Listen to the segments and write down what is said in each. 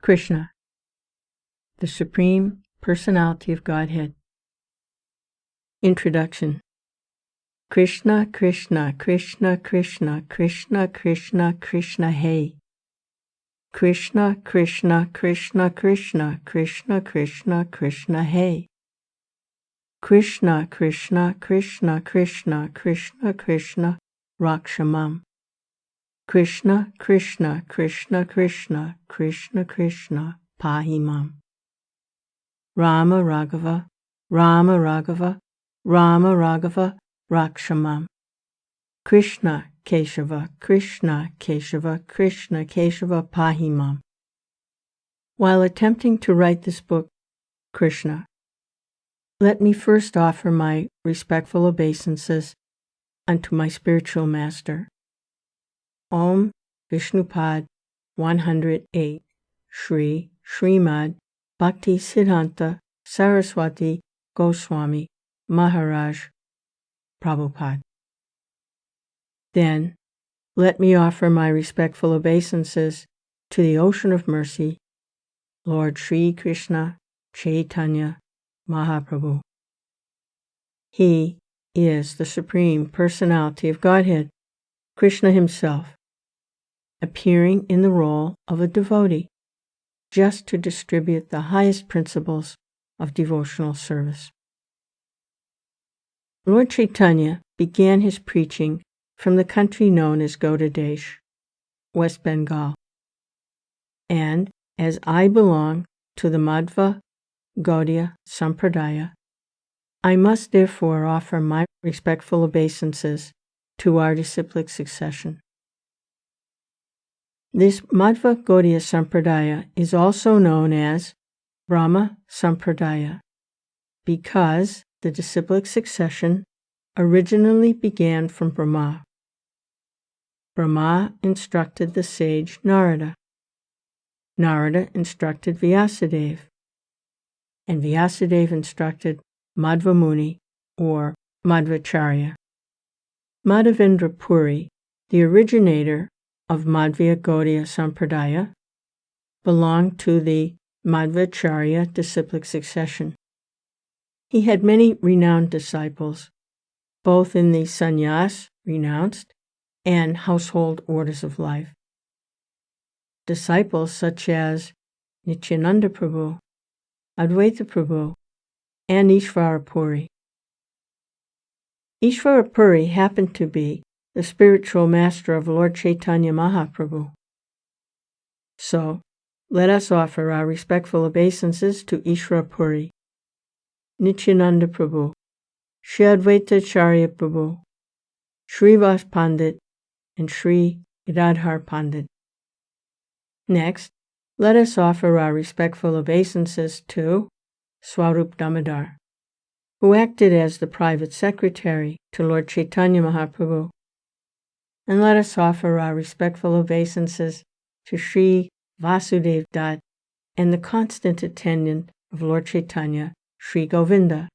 Krishna, the Supreme Personality of Godhead. Introduction. Krishna, Krishna, Krishna, Krishna, Krishna, Krishna, Krishna, Hey. Krishna, Krishna, Krishna, Krishna, Krishna, Krishna, Krishna, Hey. Krishna, Krishna, Krishna, Krishna, Krishna, Krishna, Rakshamam. Krishna, Krishna, Krishna, Krishna, Krishna, Krishna, Pahimam. Rama Raghava, Rama Raghava, Rama Raghava, Rakshamam. Krishna Keshava, Krishna Keshava, Krishna Keshava, Pahimam. While attempting to write this book, Krishna, let me first offer my respectful obeisances unto my spiritual master. Om Vishnupad 108 Shri Srimad Bhakti Siddhanta Saraswati Goswami Maharaj Prabhupada. Then let me offer my respectful obeisances to the Ocean of Mercy, Lord Sri Krishna Chaitanya Mahaprabhu. He is the Supreme Personality of Godhead, Krishna himself, appearing in the role of a devotee, just to distribute the highest principles of devotional service. Lord Chaitanya began his preaching from the country known as Godhead, West Bengal. And as I belong to the Madhva Gaudiya Sampradaya, I must therefore offer my respectful obeisances to our disciplic succession. This Madhva Gaudiya Sampradaya is also known as Brahma Sampradaya because the disciplic succession originally began from Brahma. Brahma instructed the sage Narada. Narada instructed Vyasadeva, and Vyasadeva instructed Madhva Muni or Madhvacharya. Madhavendra Puri, the originator of Madhva Gaudiya Sampradaya, belonged to the Madhvacharya disciplic succession. He had many renowned disciples, both in the sannyas, renounced, and household orders of life. Disciples such as Nityananda Prabhu, Advaita Prabhu, and Ishvara Puri. Ishvara Puri happened to be the spiritual master of Lord Chaitanya Mahaprabhu. So, let us offer our respectful obeisances to Ishvara Puri, Nityananda Prabhu, Shri Advaita Acharya Prabhu, Srivas Pandit, and Sri Gadadhar Pandit. Next, let us offer our respectful obeisances to Swarup Damodar, who acted as the private secretary to Lord Chaitanya Mahaprabhu. And let us offer our respectful obeisances to Sri Vasudev Dutt and the constant attendant of Lord Chaitanya, Sri Govinda,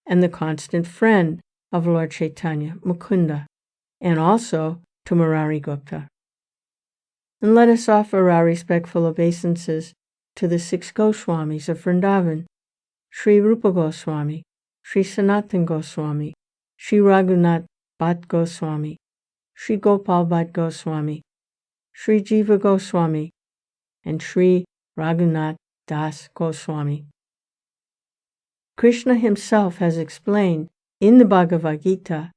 and the constant friend of Lord Chaitanya, Mukunda, and also to Murari Gupta. And let us offer our respectful obeisances to the 6 Goswamis of Vrindavan, Sri Rupa Goswami, Sri Sanatan Goswami, Sri Raghunath Bhatt Goswami, Sri Gopal Bhatt Goswami, Sri Jiva Goswami, and Sri Raghunath Das Goswami. Krishna himself has explained in the Bhagavad Gita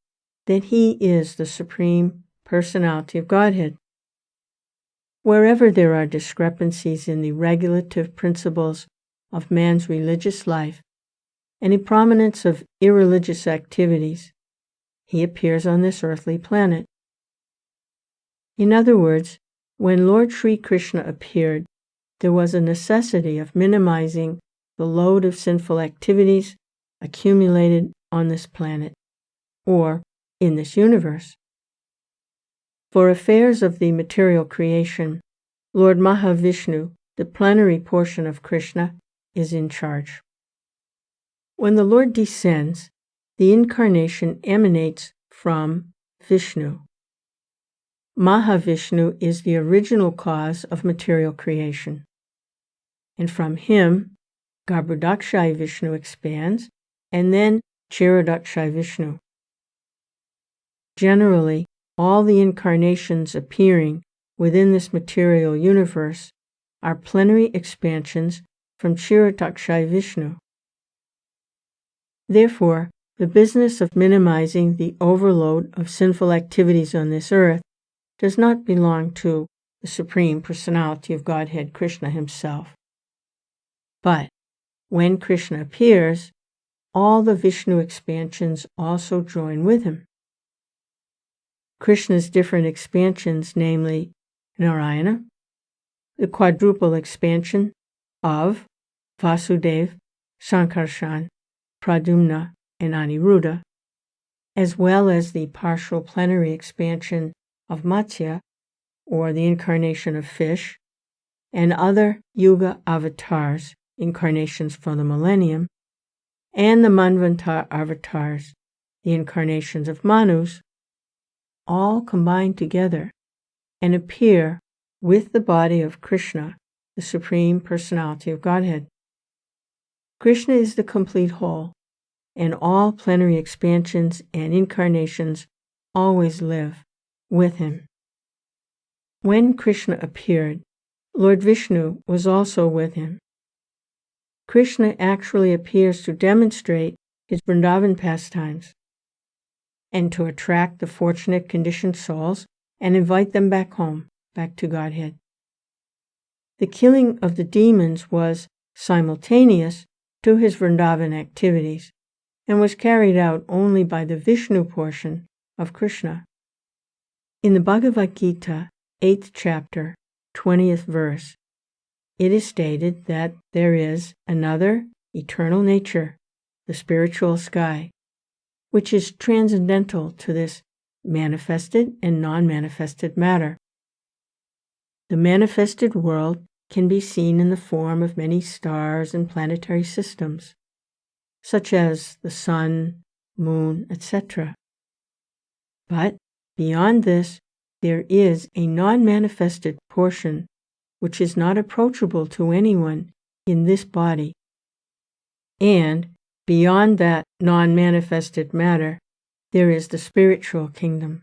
that he is the Supreme Personality of Godhead. Wherever there are discrepancies in the regulative principles of man's religious life and a prominence of irreligious activities, he appears on this earthly planet. In other words, when Lord Sri Krishna appeared, there was a necessity of minimizing the load of sinful activities accumulated on this planet, or in this universe. For affairs of the material creation, Lord Mahavishnu, the plenary portion of Krishna, is in charge. When the Lord descends, the incarnation emanates from Vishnu. Mahavishnu is the original cause of material creation. and from him Garbhodakshaya Vishnu expands, and then Kshirodakshaya Vishnu. Generally, all the incarnations appearing within this material universe are plenary expansions from Kshirodakshaya Vishnu. Therefore, the business of minimizing the overload of sinful activities on this earth does not belong to the Supreme Personality of Godhead, Krishna himself. But when Krishna appears, all the Vishnu expansions also join with him. Krishna's different expansions, namely Narayana, the quadruple expansion of Vasudeva, Sankarshan, Pradyumna, and Aniruddha, as well as the partial plenary expansion of Matsya, or the incarnation of fish, and other Yuga avatars, incarnations for the millennium, and the Manvantar avatars, the incarnations of Manus, all combine together and appear with the body of Krishna, the Supreme Personality of Godhead. Krishna is the complete whole, and all plenary expansions and incarnations always live with him. When Krishna appeared, Lord Vishnu was also with him. Krishna actually appears to demonstrate his Vrindavan pastimes and to attract the fortunate conditioned souls and invite them back home, back to Godhead. The killing of the demons was simultaneous to his Vrindavan activities and was carried out only by the Vishnu portion of Krishna. In the Bhagavad Gita, 8th chapter, 20th verse, it is stated that there is another eternal nature, the spiritual sky, which is transcendental to this manifested and non-manifested matter. The manifested world can be seen in the form of many stars and planetary systems, such as the sun, moon, etc. But beyond this, there is a non-manifested portion which is not approachable to anyone in this body. And beyond that non-manifested matter, there is the spiritual kingdom.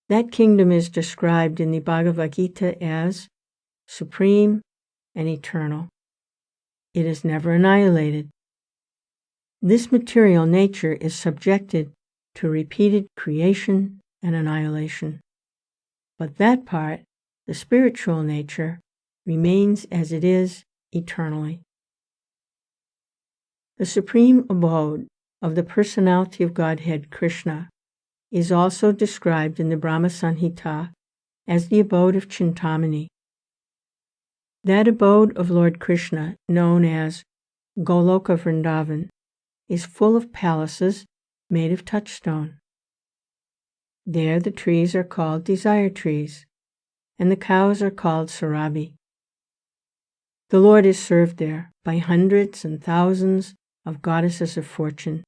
That kingdom is described in the Bhagavad Gita as supreme and eternal. It is never annihilated. This material nature is subjected to repeated creation and annihilation. But that part, the spiritual nature, remains as it is eternally. The supreme abode of the personality of Godhead, Krishna, is also described in the Brahma Samhita as the abode of Chintamani. That abode of Lord Krishna, known as Goloka Vrindavan, is full of palaces made of touchstone. There the trees are called desire trees, and the cows are called Sarabi. The Lord is served there by hundreds and thousands of goddesses of fortune.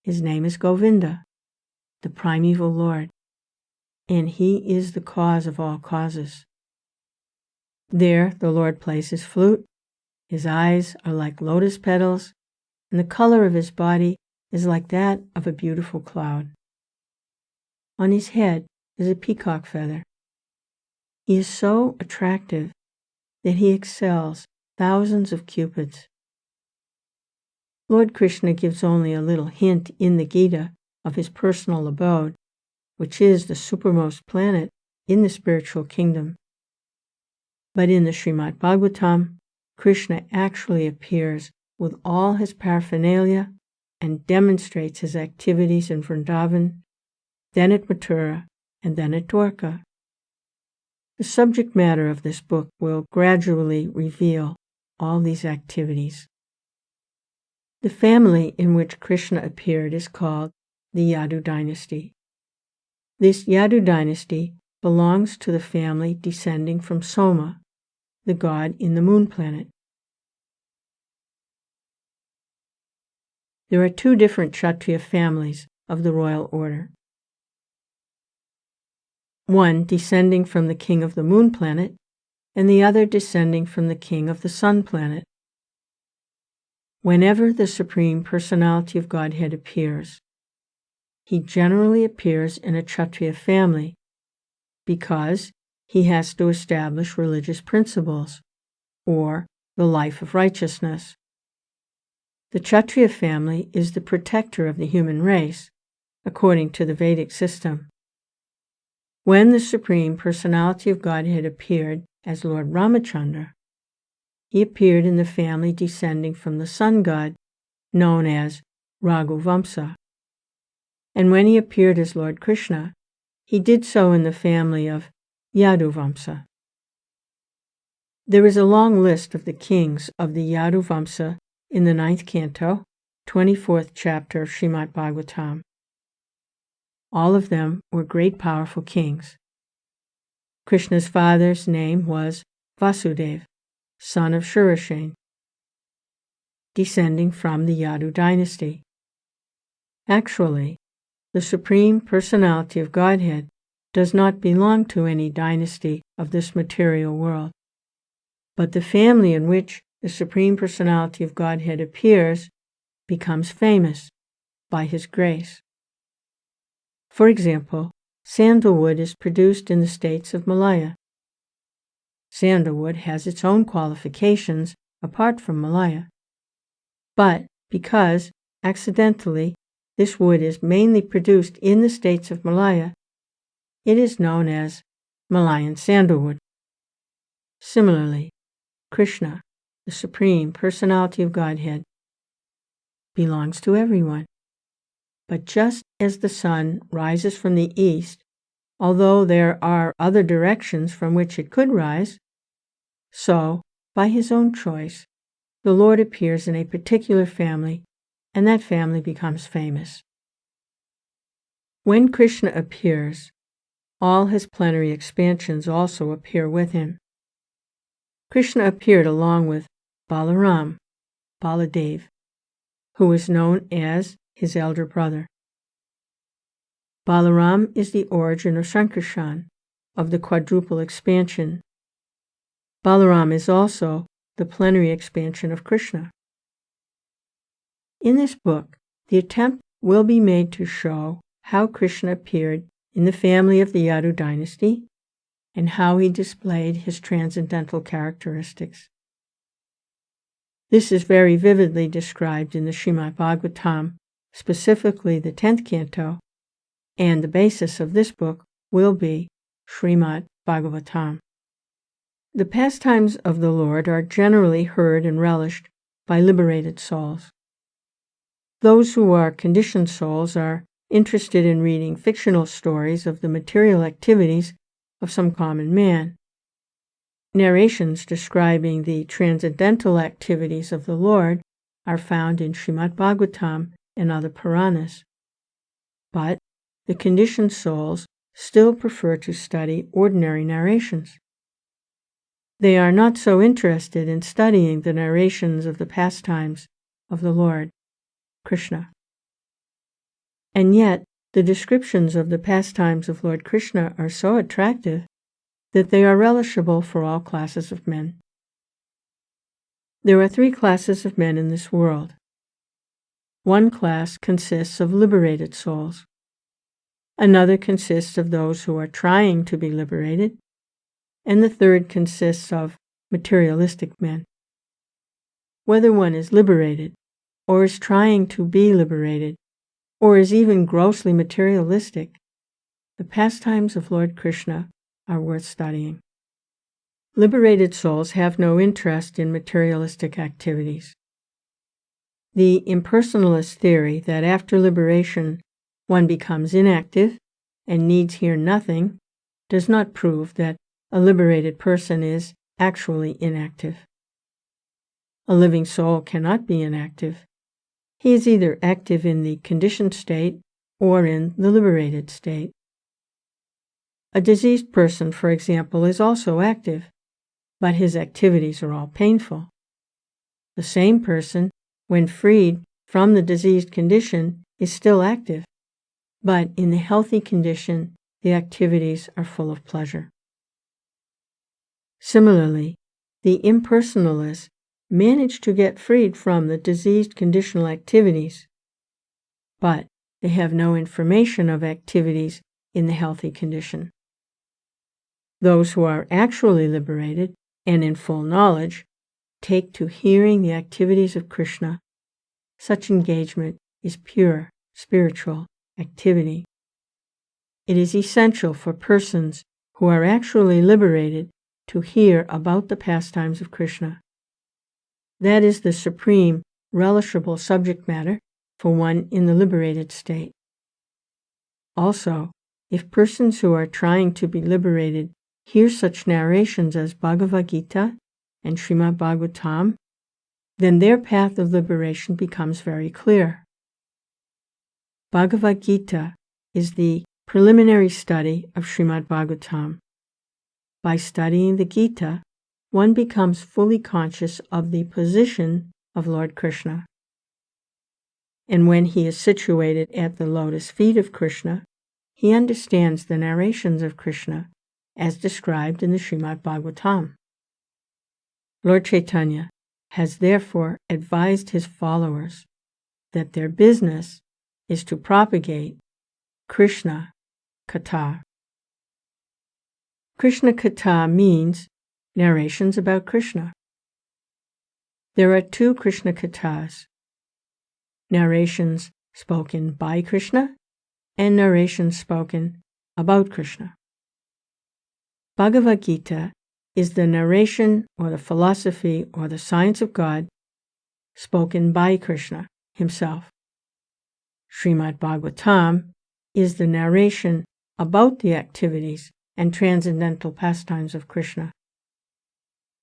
His name is Govinda, the primeval Lord, and he is the cause of all causes. There the Lord plays his flute, his eyes are like lotus petals, and the color of his body is like that of a beautiful cloud. On his head is a peacock feather. He is so attractive that he excels thousands of cupids. Lord Krishna gives only a little hint in the Gita of his personal abode, which is the supermost planet in the spiritual kingdom. But in the Srimad Bhagavatam, Krishna actually appears with all his paraphernalia and demonstrates his activities in Vrindavan, then at Mathura, and then at Dwarka. The subject matter of this book will gradually reveal all these activities. The family in which Krishna appeared is called the Yadu Dynasty. This Yadu Dynasty belongs to the family descending from Soma, the god in the moon planet. There are two different Kshatriya families of the royal order. One descending from the king of the moon planet, and the other descending from the king of the sun planet. Whenever the Supreme Personality of Godhead appears, he generally appears in a Kshatriya family because he has to establish religious principles, or the life of righteousness. The Kshatriya family is the protector of the human race, according to the Vedic system. When the Supreme Personality of Godhead appeared as Lord Ramachandra, he appeared in the family descending from the sun god, known as Raghuvamsa. And when he appeared as Lord Krishna, he did so in the family of Yadu Vamsa. There is a long list of the kings of the Yadu Vamsa in the 9th canto, 24th chapter of Srimad Bhagavatam. All of them were great powerful kings. Krishna's father's name was Vasudeva, son of Shurashen, descending from the Yadu Dynasty. Actually, the Supreme Personality of Godhead does not belong to any dynasty of this material world, but the family in which the Supreme Personality of Godhead appears becomes famous by his grace. For example, sandalwood is produced in the states of Malaya. Sandalwood has its own qualifications apart from Malaya, but because, accidentally, this wood is mainly produced in the states of Malaya, it is known as Malayan sandalwood. Similarly, Krishna, the Supreme Personality of Godhead, belongs to everyone. But just as the sun rises from the east, although there are other directions from which it could rise, so, by his own choice, the Lord appears in a particular family, and that family becomes famous. When Krishna appears, all his plenary expansions also appear with him. Krishna appeared along with Balaram, Baladev, who is known as his elder brother. Balaram is the origin of Sankarshan, of the quadruple expansion. Balaram is also the plenary expansion of Krishna. In this book, the attempt will be made to show how Krishna appeared in the family of the Yadu Dynasty and how he displayed his transcendental characteristics. This is very vividly described in the Srimad Bhagavatam, specifically the 10th canto, and the basis of this book will be Srimad Bhagavatam. The pastimes of the Lord are generally heard and relished by liberated souls. Those who are conditioned souls are interested in reading fictional stories of the material activities of some common man. Narrations describing the transcendental activities of the Lord are found in Srimad Bhagavatam and other Puranas. But the conditioned souls still prefer to study ordinary narrations. They are not so interested in studying the narrations of the pastimes of the Lord, Krishna. And yet, the descriptions of the pastimes of Lord Krishna are so attractive that they are relishable for all classes of men. There are 3 classes of men in this world. One class consists of liberated souls. Another consists of those who are trying to be liberated. And the third consists of materialistic men. Whether one is liberated, or is trying to be liberated, or is even grossly materialistic, the pastimes of Lord Krishna are worth studying. Liberated souls have no interest in materialistic activities. The impersonalist theory that after liberation one becomes inactive and needs hear nothing does not prove that a liberated person is actually inactive. A living soul cannot be inactive. He is either active in the conditioned state or in the liberated state. A diseased person, for example, is also active, but his activities are all painful. The same person, when freed from the diseased condition, is still active, but in the healthy condition, the activities are full of pleasure. Similarly, the impersonalists manage to get freed from the diseased conditional activities, but they have no information of activities in the healthy condition. Those who are actually liberated and in full knowledge take to hearing the activities of Krishna. Such engagement is pure spiritual activity. It is essential for persons who are actually liberated to hear about the pastimes of Krishna. That is the supreme, relishable subject matter for one in the liberated state. Also, if persons who are trying to be liberated hear such narrations as Bhagavad Gita and Srimad Bhagavatam, then their path of liberation becomes very clear. Bhagavad Gita is the preliminary study of Srimad Bhagavatam. By studying the Gita, one becomes fully conscious of the position of Lord Krishna. And when he is situated at the lotus feet of Krishna, he understands the narrations of Krishna as described in the Srimad Bhagavatam. Lord Chaitanya has therefore advised his followers that their business is to propagate Krishna-katha. Krishna-katha means narrations about Krishna. There are two Krishna-kathas: narrations spoken by Krishna and narrations spoken about Krishna. Bhagavad Gita is the narration or the philosophy or the science of God spoken by Krishna himself. Srimad Bhagavatam is the narration about the activities and transcendental pastimes of Krishna.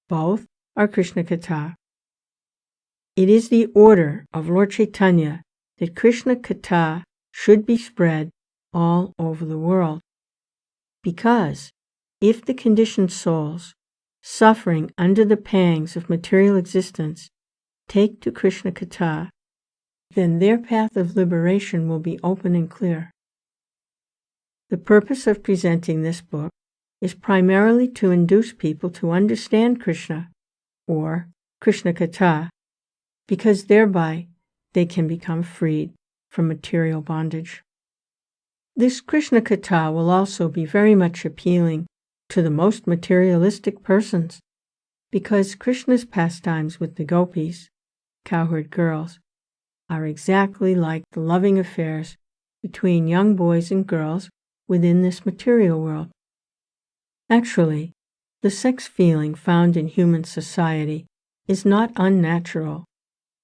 Both are Krishna-katha. It is the order of Lord Chaitanya that Krishna-katha should be spread all over the world, because if the conditioned souls suffering under the pangs of material existence take to Krishna-katha, then their path of liberation will be open and clear. The purpose of presenting this book is primarily to induce people to understand Krishna, or Krishna-katha, because thereby they can become freed from material bondage. This Krishna-katha will also be very much appealing to the most materialistic persons, because Krishna's pastimes with the gopis, cowherd girls, are exactly like the loving affairs between young boys and girls within this material world. Actually, the sex feeling found in human society is not unnatural,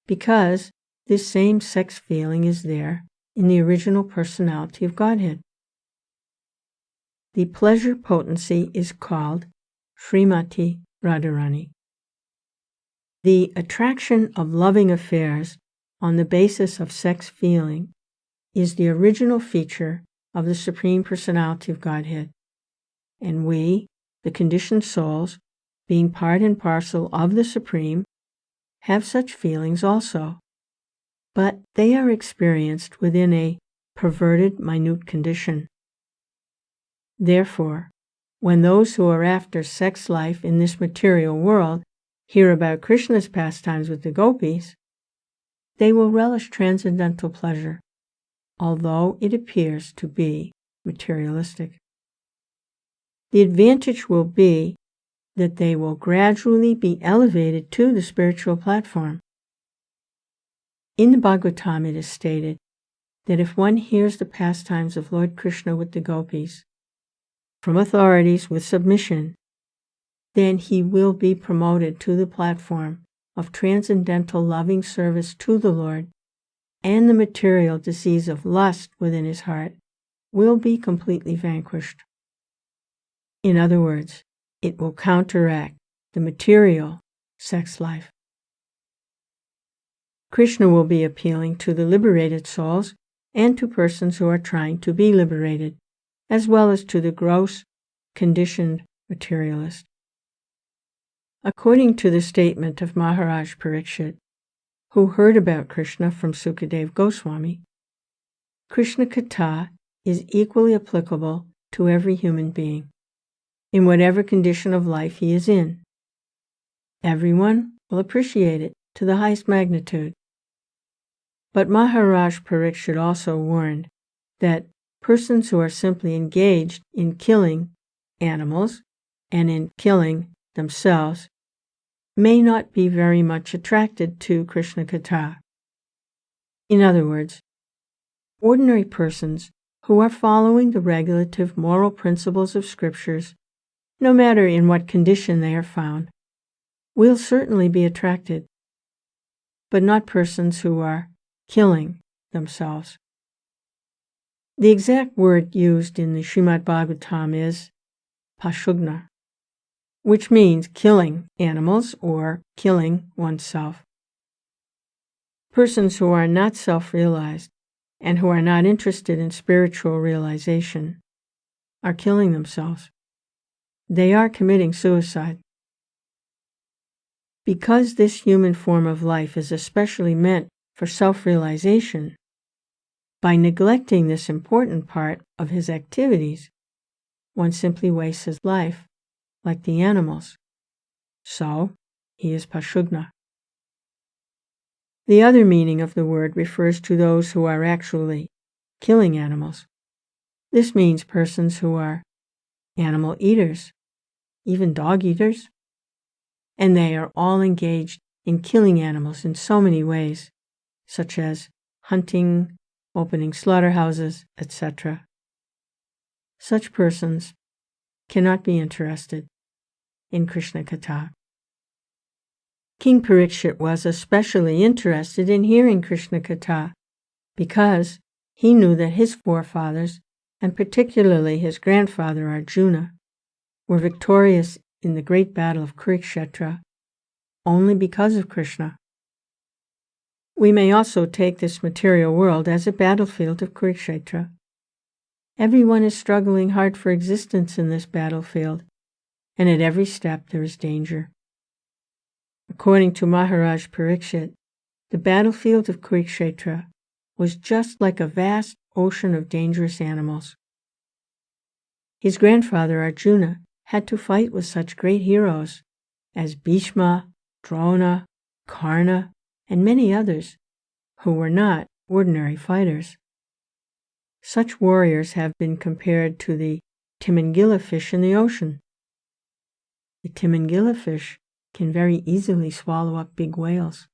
because this same sex feeling is there in the original personality of Godhead. The pleasure potency is called Srimati Radharani. The attraction of loving affairs on the basis of sex feeling is the original feature of the Supreme Personality of Godhead, and we, the conditioned souls, being part and parcel of the Supreme, have such feelings also, but they are experienced within a perverted, minute condition. Therefore, when those who are after sex life in this material world hear about Krishna's pastimes with the gopis, they will relish transcendental pleasure, although it appears to be materialistic. The advantage will be that they will gradually be elevated to the spiritual platform. In the Bhagavatam it is stated that if one hears the pastimes of Lord Krishna with the gopis, from authorities with submission, then he will be promoted to the platform of transcendental loving service to the Lord, and the material disease of lust within his heart will be completely vanquished. In other words, it will counteract the material sex life. Krishna will be appealing to the liberated souls and to persons who are trying to be liberated, as well as to the gross, conditioned materialist. According to the statement of Maharaja Pariksit, who heard about Krishna from Sukadeva Gosvami, Krishna-katha is equally applicable to every human being. in whatever condition of life he is in. Everyone will appreciate it to the highest magnitude. But Maharaja Pariksit also warned that persons who are simply engaged in killing animals and in killing themselves may not be very much attracted to Krishna-katha. In other words, ordinary persons who are following the regulative moral principles of scriptures, no matter in what condition they are found, will certainly be attracted, but not persons who are killing themselves. The exact word used in the Srimad Bhagavatam is pashugna, which means killing animals or killing oneself. Persons who are not self-realized and who are not interested in spiritual realization are killing themselves. They are committing suicide. Because this human form of life is especially meant for self-realization, by neglecting this important part of his activities, one simply wastes his life like the animals. So, he is pashugna. The other meaning of the word refers to those who are actually killing animals. This means persons who are animal eaters, even dog eaters, and they are all engaged in killing animals in so many ways, such as hunting, opening slaughterhouses, etc. Such persons cannot be interested in Krishna-katha. King Pariksit was especially interested in hearing Krishna-katha because he knew that his forefathers, and particularly his grandfather Arjuna, were victorious in the great battle of Kurukshetra only because of Krishna. We may also take this material world as a battlefield of Kurukshetra. Everyone is struggling hard for existence in this battlefield, and at every step there is danger. According to Maharaja Pariksit, the battlefield of Kurukshetra was just like a vast ocean of dangerous animals. His grandfather Arjuna had to fight with such great heroes as Bhishma, Drona, Karna, and many others who were not ordinary fighters. Such warriors have been compared to the Timingila fish in the ocean. The Timingila fish can very easily swallow up big whales.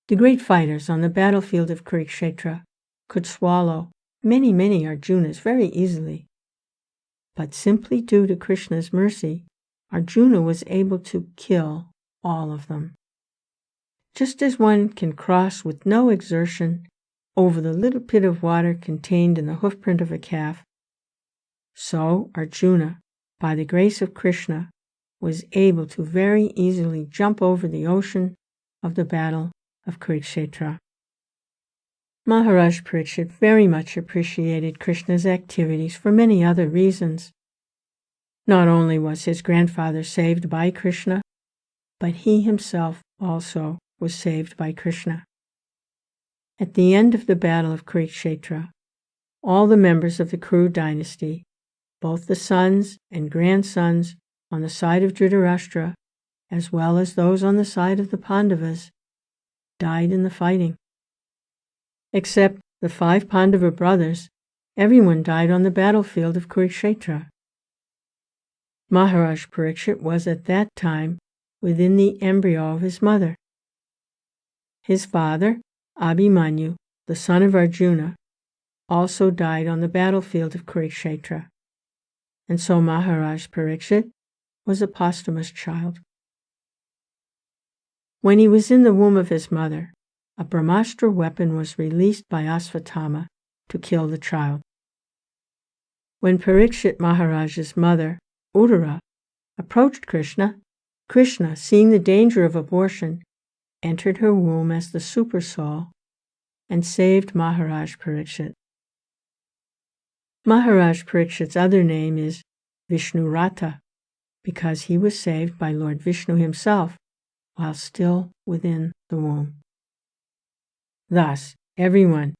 The great fighters on the battlefield of Kurukshetra could swallow many Arjunas very easily. But simply due to Krishna's mercy, Arjuna was able to kill all of them. Just as one can cross with no exertion over the little pit of water contained in the hoofprint of a calf, so Arjuna, by the grace of Krishna, was able to very easily jump over the ocean of the battle of Kurukshetra. Maharaja Pariksit very much appreciated Krishna's activities for many other reasons. Not only was his grandfather saved by Krishna, but he himself also was saved by Krishna. At the end of the battle of Kurukshetra, all the members of the Yadu Dynasty, both the sons and grandsons on the side of Dhritarashtra, as well as those on the side of the Pandavas, died in the fighting. Except the 5 Pandava brothers, everyone died on the battlefield of Kurukshetra. Maharaja Pariksit was at that time within the embryo of his mother. His father, Abhimanyu, the son of Arjuna, also died on the battlefield of Kurukshetra, and so Maharaja Pariksit was a posthumous child. When he was in the womb of his mother, a Brahmastra weapon was released by Asvatthama to kill the child. When Pariksit Maharaja's mother, Uttara, approached Krishna, Krishna, seeing the danger of abortion, entered her womb as the Supersoul and saved Maharaj Pariksit. Maharaj Pariksit's other name is Vishnurata, because he was saved by Lord Vishnu himself while still within the womb. Thus, everyone,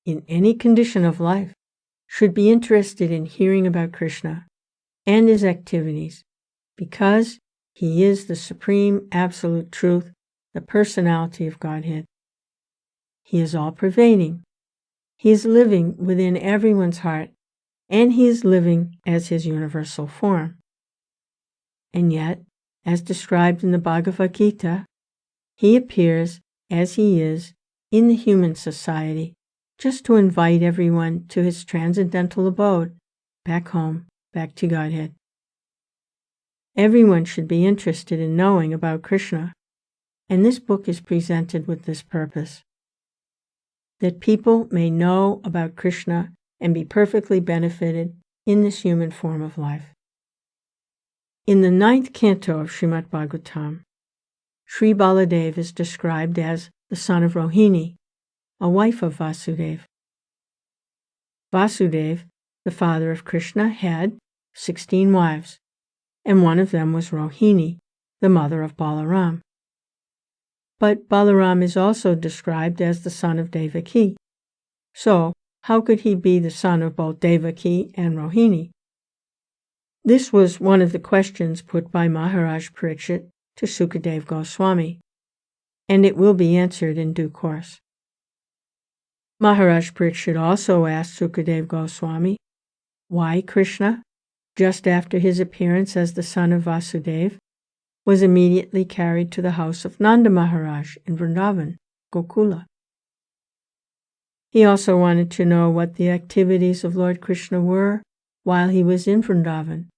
in any condition of life, should be interested in hearing about Krishna, and his activities, because he is the supreme absolute truth, the personality of Godhead. He is all-pervading. He is living within everyone's heart, and he is living as his universal form. And yet, as described in the Bhagavad Gita, he appears as he is in the human society, just to invite everyone to his transcendental abode, back home, back to Godhead. Everyone should be interested in knowing about Krishna, and this book is presented with this purpose, that people may know about Krishna and be perfectly benefited in this human form of life. In the 9th canto of Srimad Bhagavatam, Sri Baladev is described as the son of Rohini, a wife of Vasudeva. Vasudeva, the father of Krishna, had 16 wives, and one of them was Rohini, the mother of Balaram. But Balaram is also described as the son of Devaki. So, how could he be the son of both Devaki and Rohini? This was one of the questions put by Maharaja Pariksit to Sukadeva Gosvami, and it will be answered in due course. Maharaja Pariksit also asked Sukadeva Goswami why Krishna, just after his appearance as the son of Vasudeva, was immediately carried to the house of Nanda Maharaj in Vrindavan, Gokula. He also wanted to know what the activities of Lord Krishna were while he was in Vrindavan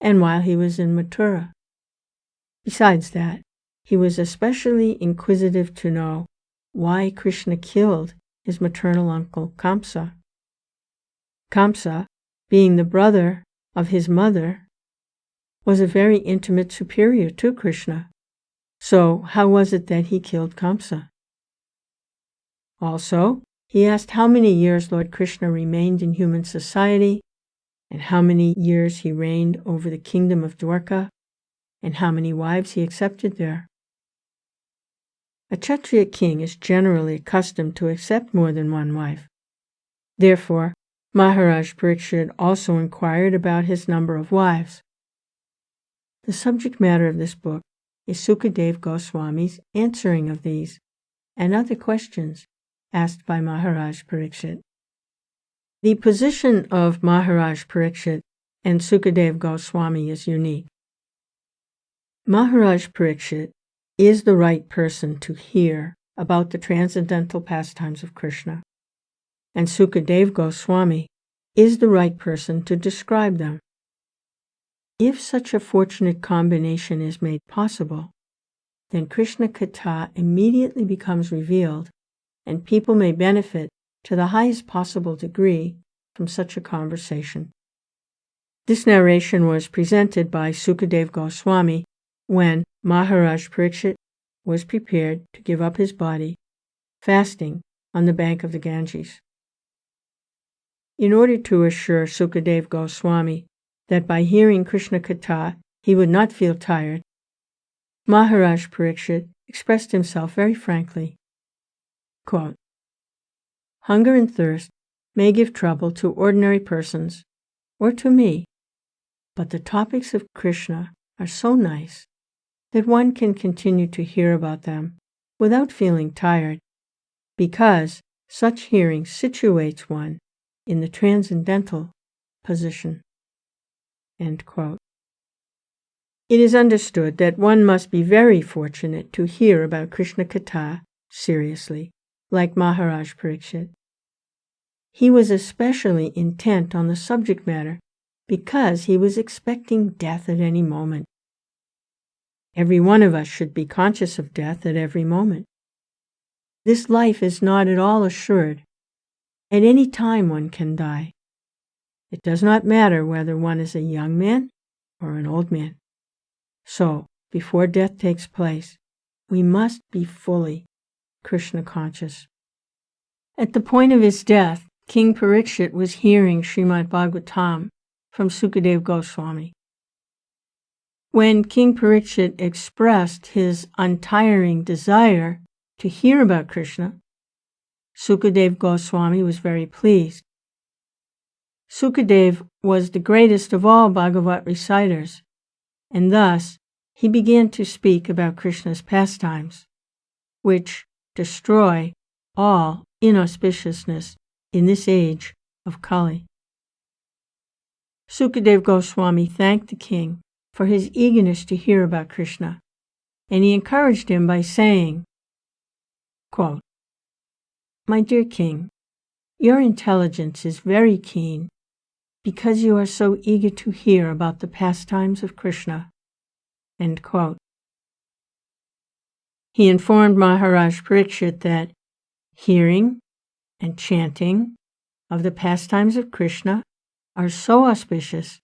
and while he was in Mathura. Besides that, he was especially inquisitive to know why Krishna killed his maternal uncle Kamsa. Kamsa, being the brother of his mother, was a very intimate superior to Krishna. So how was it that he killed Kamsa? Also, he asked how many years Lord Krishna remained in human society, and how many years he reigned over the kingdom of Dwarka, and how many wives he accepted there. A Kshatriya king is generally accustomed to accept more than one wife. Therefore, Maharaj Pariksit also inquired about his number of wives. The subject matter of this book is Sukadeva Goswami's answering of these and other questions asked by Maharaj Pariksit. The position of Maharaj Pariksit and Sukadeva Goswami is unique. Maharaj Pariksit is the right person to hear about the transcendental pastimes of Krishna, and Sukadeva Goswami is the right person to describe them. If such a fortunate combination is made possible, then Krishna-katha immediately becomes revealed, and people may benefit to the highest possible degree from such a conversation. This narration was presented by Sukadeva Goswami when Maharaj Pariksit was prepared to give up his body, fasting on the bank of the Ganges. In order to assure Sukadeva Goswami that by hearing Krishna-katha he would not feel tired, Maharaj Pariksit expressed himself very frankly. Quote, "Hunger and thirst may give trouble to ordinary persons or to me, but the topics of Krishna are so nice that one can continue to hear about them without feeling tired, because such hearing situates one in the transcendental position." End quote. It is understood that one must be very fortunate to hear about Krishna-katha seriously, like Maharaj Pariksit. He was especially intent on the subject matter because he was expecting death at any moment. Every one of us should be conscious of death at every moment. This life is not at all assured. At any time one can die. It does not matter whether one is a young man or an old man. So, before death takes place, we must be fully Krishna conscious. At the point of his death, King Pariksit was hearing Srimad Bhagavatam from Sukadeva Goswami. When King Pariksit expressed his untiring desire to hear about Krishna, Sukadeva Goswami was very pleased. Sukadeva was the greatest of all Bhagavat reciters, and thus he began to speak about Krishna's pastimes, which destroy all inauspiciousness in this age of Kali. Sukadeva Goswami thanked the king for his eagerness to hear about Krishna, and he encouraged him by saying, quote, "My dear king, your intelligence is very keen because you are so eager to hear about the pastimes of Krishna." End quote. He informed Maharaja Pariksit that hearing and chanting of the pastimes of Krishna are so auspicious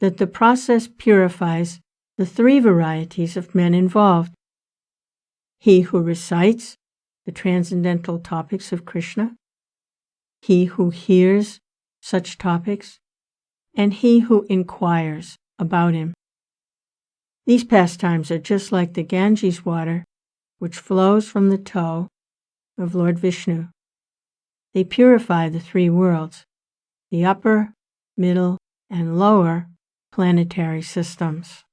that the process purifies the three varieties of men involved: he who recites the transcendental topics of Krishna, he who hears such topics, and he who inquires about him. These pastimes are just like the Ganges water which flows from the toe of Lord Vishnu. They purify the three worlds, the upper, middle, and lower planetary systems.